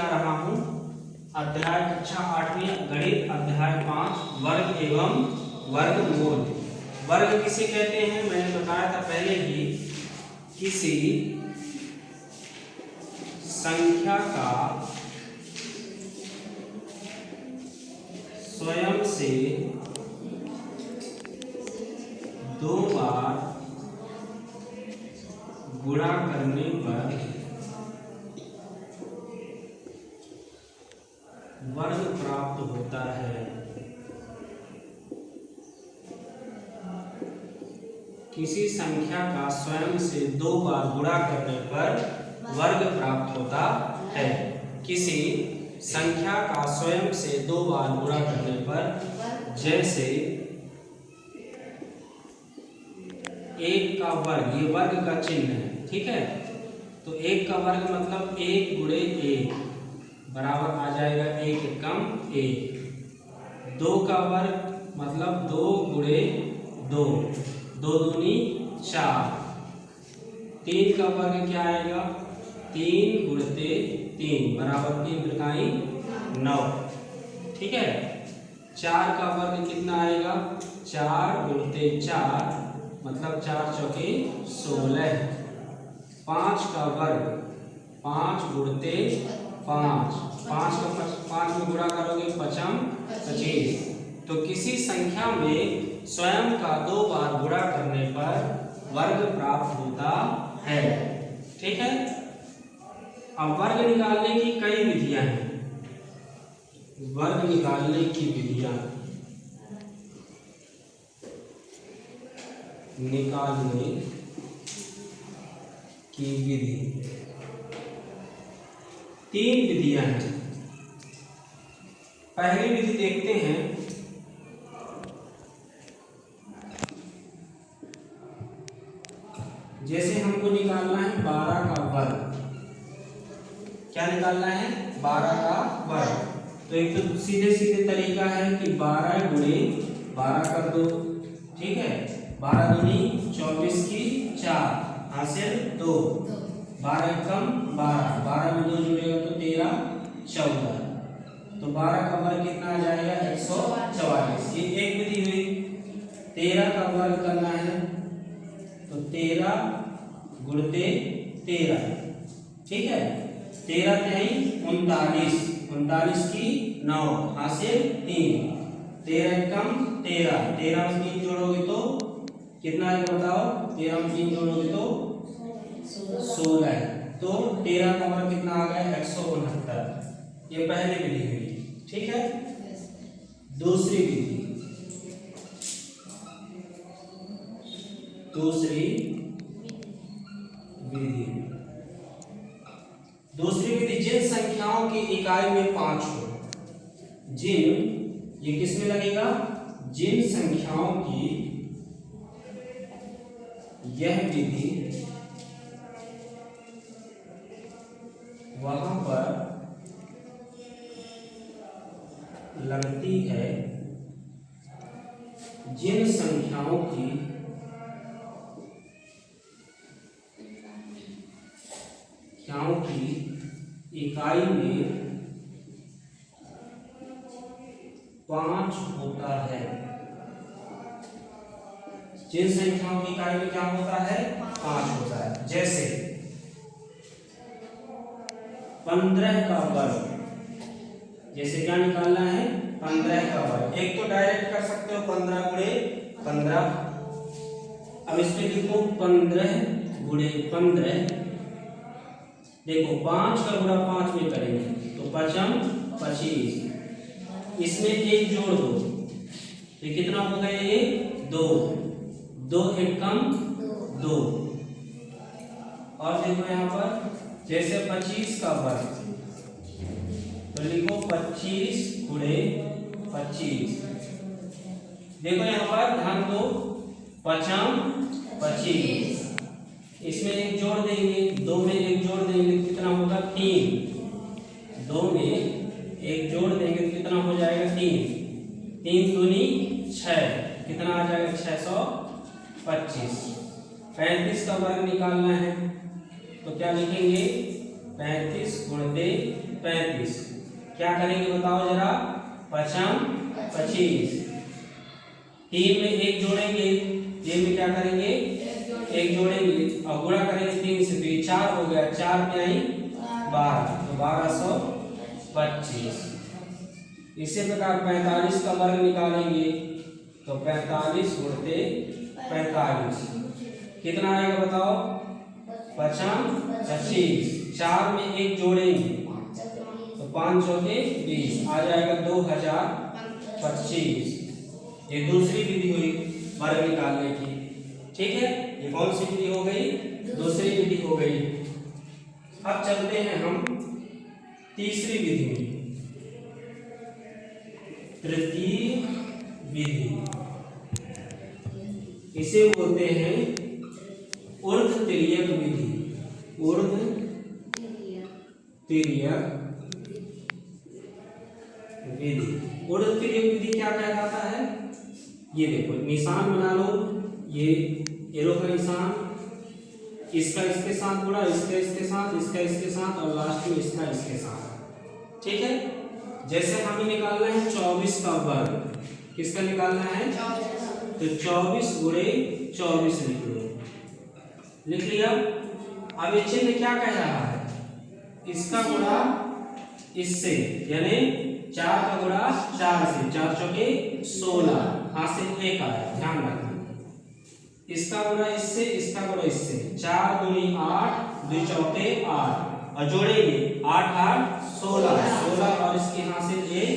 जा रहा हूँ अध्याय कक्षा 8वीं गणित अध्याय 5 वर्ग एवं वर्गमूल। वर्ग किसे कहते हैं मैंने बताया था पहले ही, किसी संख्या का स्वयं से दो बार गुणा करने पर वर्ग प्राप्त होता है। किसी संख्या का स्वयं से दो बार गुणा करने पर वर्ग प्राप्त होता है। किसी संख्या का स्वयं से दो बार गुणा करने पर, जैसे एक का वर्ग, ये वर्ग का चिन्ह है, ठीक है। तो एक का वर्ग मतलब एक गुणे एक बराबर आ जाएगा एक एकम एक। दो का वर्ग मतलब दो गुणे दो, दो दूनी चार। तीन का वर्ग क्या आएगा, तीन गुणते तीन बराबर तीन त्रिकाई नौ, ठीक है। चार का वर्ग कितना आएगा, चार गुणते चार मतलब चार चौके 16। पाँच का वर्ग पाँच गुणते पाँच, पाँच में गुणा करोगे पचम 25। तो किसी संख्या में स्वयं का दो बार गुणा करने पर वर्ग प्राप्त होता है, ठीक है। अब वर्ग निकालने की कई विधियां हैं। वर्ग निकालने की विधियां, निकालने की विधि, तीन विधियां हैं। पहली विधि देखते हैं, जैसे हमको निकालना है 12 का वर्ग। क्या निकालना है, 12 का वर्ग। तो एक तो सीधे सीधे तरीका है कि 12 गुणे 12 कर दो, ठीक है। 12 दूनी 24 की 4 हासिल 2, 12 कम 12, 12 में 2 जुड़ेगा तो 13 14। तो 12 का वर्ग कितना आ जाएगा 144। ये एक विधि हुई। 13 का वर्ग करना है तो 13 गुणते 13, ठीक है। 13 तेईं 39, 39 की 9 हासिल 3, 13 कम 13, 13 में 3 जोड़ोगे तो कितना आएगा बताओ, 13 में 3 जोड़ोगे तो 16। तो 13 का वर्ग कितना आ गया 169। ये पहली विधि हुई, ठीक है। दूसरी विधि, दूसरी विधि जिन संख्याओं की इकाई में 5 हो, जिन, ये किस में लगेगा, जिन संख्याओं की, यह विधि वहां पर लगती है जिन संख्याओं की इकाई में 5 होता है। जिन संख्याओं की इकाई में क्या होता है, 5 होता है। जैसे 15 का वर्ग, जैसे क्या निकालना है 15 का वर्ग। एक तो डायरेक्ट कर सकते हो 15 गुणे 15। अब इसमें लिखो 15 गुणे 15। देखो 5 का गुणा 5 में करेंगे तो पचम 25। इसमें एक जोड़ दो, ये कितना हो गया, ये 2, 2 एकम 2। और देखो यहाँ पर जैसे 25 का वर्ग तो लिखो 25 गुणे 25। देखो यहाँ पर ध्यान दो, पचम 25। इसमें एक जोड़ देंगे, 2 में एक जोड़ देंगे तो कितना होगा 3। 2 में एक जोड़ देंगे तो कितना हो जाएगा 3, 3 दूनी 6, कितना आ जाएगा 625। 35 का वर्ग निकालना है तो क्या लिखेंगे 35 गुणते 35। क्या करेंगे बताओ जरा, 5 25। 3 में 1 जोड़ेंगे, 3 में क्या करेंगे, 1 जोड़ेंगे और गुणा करेंगे 3 से, तो ये 4 हो गया, 4 में आई 12, तो 1225। इसी प्रकार 45 का वर्ग निकालेंगे, तो 45 गुणते 45 कितना आएगा बताओ, 5 25। 4 में 1 जोड़ेंगे तो 5 चौके 20, आ जाएगा 2025। ये दूसरी विधि हुई वर्ग निकालने की। ठीक है, ये कौन सी विधि हो गई, दूसरी विधि हो गई। अब चलते हैं हम तीसरी विधि में, तृतीय विधि। इसे बोलते हैं ऊर्ध्व तिर्यक विधि। ऊर्ध्व तिर्यक विधि। ऊर्ध्व तिर्यक विधि क्या कहलाता है, ये देखो निशान बना लो, ये एरो का निशान, इसका इसके साथ गुणा, इसका इसके साथ, इसका इसके साथ और लास्ट में इसका इसके साथ। ठीक है, जैसे हमें निकालना है 24 का वर्ग, किसका निकालना है, तो 24 गुणे 24 लिख लो, लिख लिया। अब ये चिन्ह क्या कह रहा है, इसका गुणा इससे, यानी 4 का गुणा 4 से, 4 चौके 16, हासिल 1 आया, ध्यान रखना। इसका गुणा इससे, इसका गुणा इससे, 4 दूनी 8, 2 चौके 8 और जोड़ेंगे 8 8 16, 16 और इसकी हासिल 1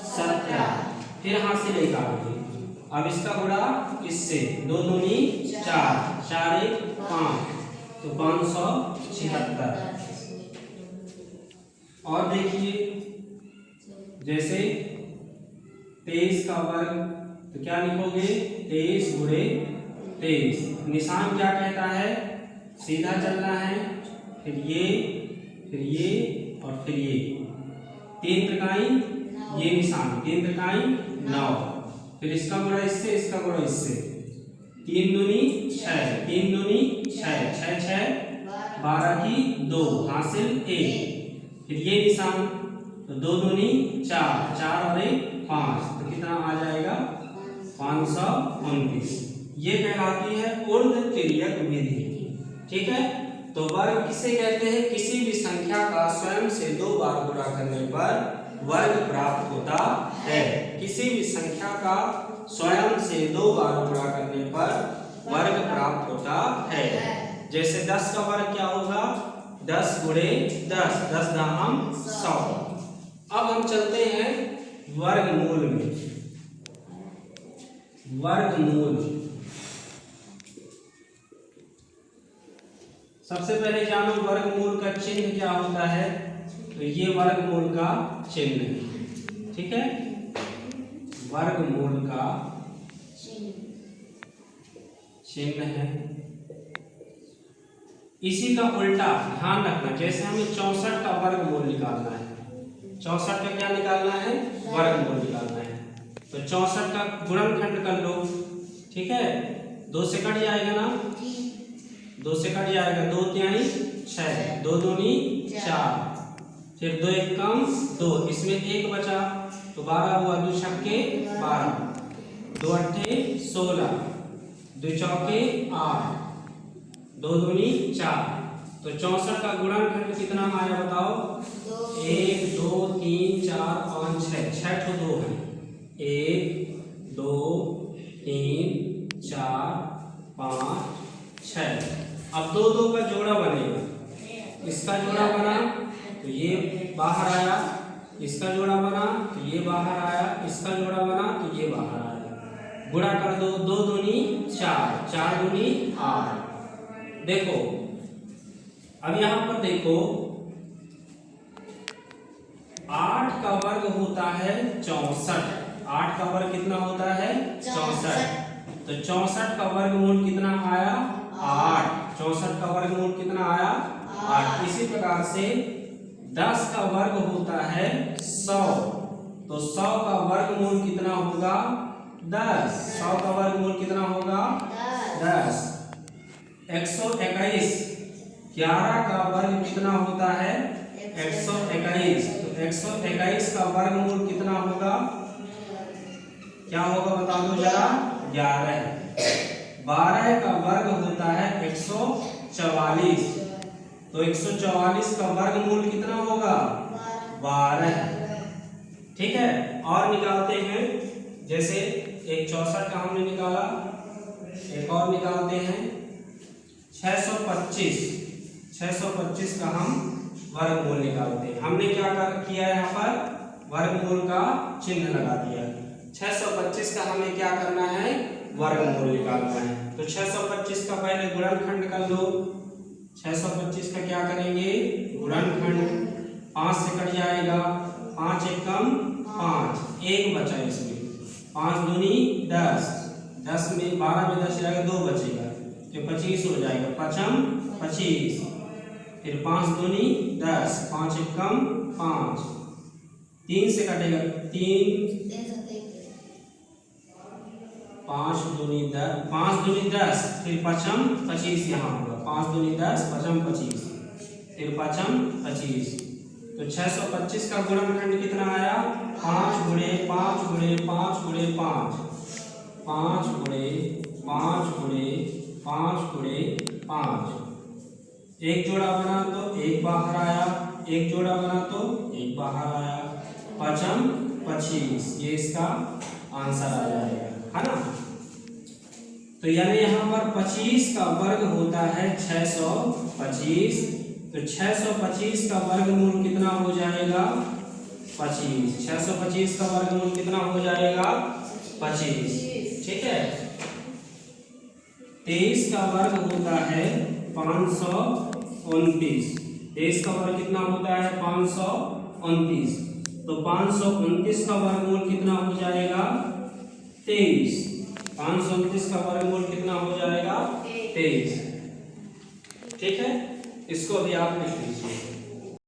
17, फिर हासिल 1 आएगी। अब इसका गुणा इससे, 2 दूनी 4, 4 1 5, तो 576। और देखिए जैसे 23 का वर्ग, तो क्या लिखोगे, 23 गुणे 23। निशान क्या कहता है, सीधा चलना है, फिर ये और फिर ये, 3 त्रिकाई, ये निशान 3 त्रिकाई 9, फिर इसका गुणा इससे, इसका गुणा इससे, 3 दूनी 6, 3 दूनी 6, 6 6 12 की 2, हासिल 1, फिर ये निशान, तो 2 दूनी 4, 4 और 1 5, तो कितना आ जाएगा, 529। ये कहलाती है ऊर्ध्व तिर्यक विधि। ठीक है, तो वर्ग किसे कहते हैं, किसी भी संख्या का स्वयं से 2 बार गुणा करने पर वर्ग प्राप्त होता है। किसी भी संख्या का स्वयं से 2 बार गुणा करने पर वर्ग प्राप्त होता है। जैसे 10 का वर्ग क्या होगा, 10 गुणे 10, 10 दाहम 100। अब हम चलते हैं वर्गमूल में। वर्गमूल, सबसे पहले जानो वर्गमूल का चिन्ह क्या होता है, तो ये वर्गमूल का चिन्ह है। ठीक है, वर्गमूल का चिन्ह है। इसी का उल्टा ध्यान रखना, जैसे हमें 64 का वर्गमूल निकालना है, 64 का क्या निकालना है, वर्गमूल निकालना है, तो 64 का गुणनखंड कर लो। ठीक है, 2 से कट जाएगा ना, 2 से कट जाएगा, 2 तिहाई 6, 2 दूनी 4, फिर 2 एक कम 2, इसमें 1 बचा, तो 12 हुआ, 2 छक्के 12, 2 अट्ठे 16, 2 चौके 8, 2 दूनी 4, तो 64 का गुणनखंड कितना आया बताओ, 1 2 3 4 5 6, 6 ठो 2 है, 1 2 3 4 5 6। अब 2 2 का जोड़ा बनेगा, इसका जोड़ा बना तो ये बाहर आया, इसका जोड़ा बना तो ये बाहर आया, इसका जोड़ा बना तो ये बाहर आया, गुणा कर दो, 2 दूनी 4, 4 दूनी 8। देखो अब यहां पर देखो, 8 का वर्ग होता है 64, 8 का वर्ग कितना होता है 64, तो 64 का वर्गमूल कितना आया 8, 64 का वर्गमूल कितना आया 8। इसी प्रकार से 10 का वर्ग होता है 100, तो 100 का वर्गमूल कितना होगा 10, 100 का वर्गमूल कितना होगा 10। 121, 11 का वर्ग कितना होता है 121। तो 121 का वर्गमूल कितना होगा? क्या होगा बता दो जरा? 11। 12 का वर्ग होता है 144। तो 144 का वर्गमूल कितना होगा? 12। ठीक है, और निकालते हैं। जैसे एक 64 का हमने निकाला, एक और निकालते हैं 625। 625 का हम वर्गमूल निकालते हैं। हमने क्या किया यहाँ पर? वर्गमूल का चिन्ह लगा दिया। 625 का हमें क्या करना है? वर्गमूल निकालना है। तो 625 का पहले गुणनखंड कर लो। 625 का क्या करेंगे? गुणनखंड। 5 से कट जाएगा, 5 एकम 5, 1 बचा इसमें। 5 दूनी 10, 10 में 12 में 10 जाएगा, 2 बचेगा तो 25 हो जाएगा। 5 25, फिर 5 दूनी 10, 5 एकम 5, 3 से कटेगा 3, 5 दूनी 10, 5 दूनी 10, फिर 5 25 यहाँ होगा। 5 दूनी 10, 5 25, फिर 5 25। तो 625 का गुणनखंड कितना आया? 5 गुणे 5 गुणे 5 गुणे 5, 5 गुणे 5 गुणे 5 गुणे 5। एक जोड़ा बना तो 1 बाहर आया, एक जोड़ा बना तो 1 बाहर आया। 5 25, ये इसका आंसर आ जाएगा, है ना। तो यानी यहाँ पर 25 का वर्ग होता है 625। तो 625 का वर्गमूल कितना हो जाएगा? 25। 625 का वर्गमूल कितना हो जाएगा? 25। ठीक है। 23 का वर्ग होता है 529। 23 का वर्ग कितना होता है? 529। तो 529 का वर्गमूल कितना हो जाएगा? 23। 529 का वर्गमूल कितना हो जाएगा? 23। ठीक है, इसको भी आप लिख लीजिए।